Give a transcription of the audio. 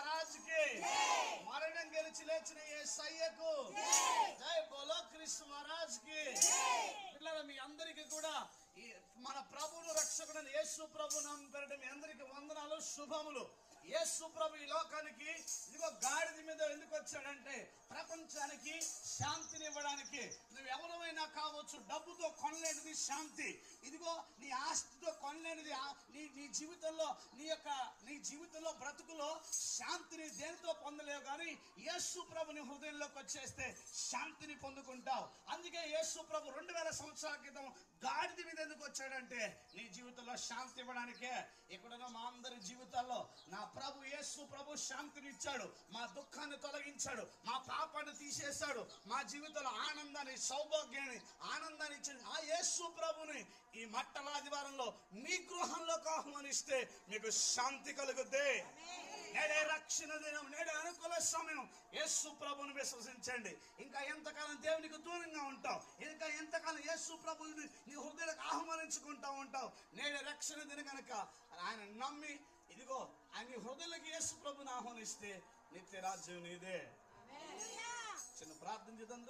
महाराज के మరణం గెలిచి లేచిన యేసయ్యకు జై బోలో క్రీస్తు మహారాజ్ కి. పిల్లల మీ అందరికీ కూడా మన ప్రభువును రక్షకుడైన యేసు ప్రభు నామం పేరిట మీ అందరికీ వందనాలు, శుభములు. యేసు ప్రభు ఈ లోకానికి ఇదిగో గాడిద మీద ఎందుకు వచ్చాడంటే ప్రపంచానికి శాంతిని ఇవ్వడానికి. నువ్వు ఎవరైనా కావచ్చు, డబ్బుతో కొనలేనిది శాంతి. ఇదిగో నీ ఆస్తితో కొనలేనిది నీ జీవితంలో నీ జీవితంలో బ్రతుకులో శాంతిని దేనితో పొందలేవు, కానీ యేసు ప్రభుని హృదయంలోకి వచ్చేస్తే శాంతిని పొందుకుంటావు. అందుకే యేసు ప్రభు 2000 సంవత్సరాల క్రితం గాడిద మీద ఎందుకు వచ్చాడంటే నీ జీవితంలో శాంతి ఇవ్వడానికే. ఇక్కడున్న మా అందరి జీవితాల్లో నా ప్రభు యేసు ప్రభు శాంతిని ఇచ్చాడు, మా దుఃఖాన్ని తొలగించాడు, మా పాపాన్ని తీసేశాడు, మా జీవితంలో ఆనందాన్ని, సౌభాగ్యాన్ని, ఆనందాన్ని ఇచ్చాడు. ఆ యేసు ప్రభుని ఈ మట్టల ఆదివారంలో మీ గృహంలోకి ఆహ్వానిస్తే మీకు శాంతి కలుగుద్ది. నేడే రక్షణ దినం, నేడే అనుకూల సమయం. యేసు ప్రభుని విశ్వసించండి. ఇంకా ఎంతకాలం దేవునికి దూరంగా ఉంటావు, ఇంకా ఎంతకాలం యేసు ప్రభుని నీ హృదయాలకు ఆహ్వానించుకుంటా ఉంటావు. నేడే రక్షణ దినం కనుక ఆయన నమ్మి ఇదిగో ఆయన హృదయాలకు యేసు ప్రభుని ఆహ్వానిస్తే నిత్య రాజ్యం నీదే. చిన్న ప్రార్థన చేద్దాం.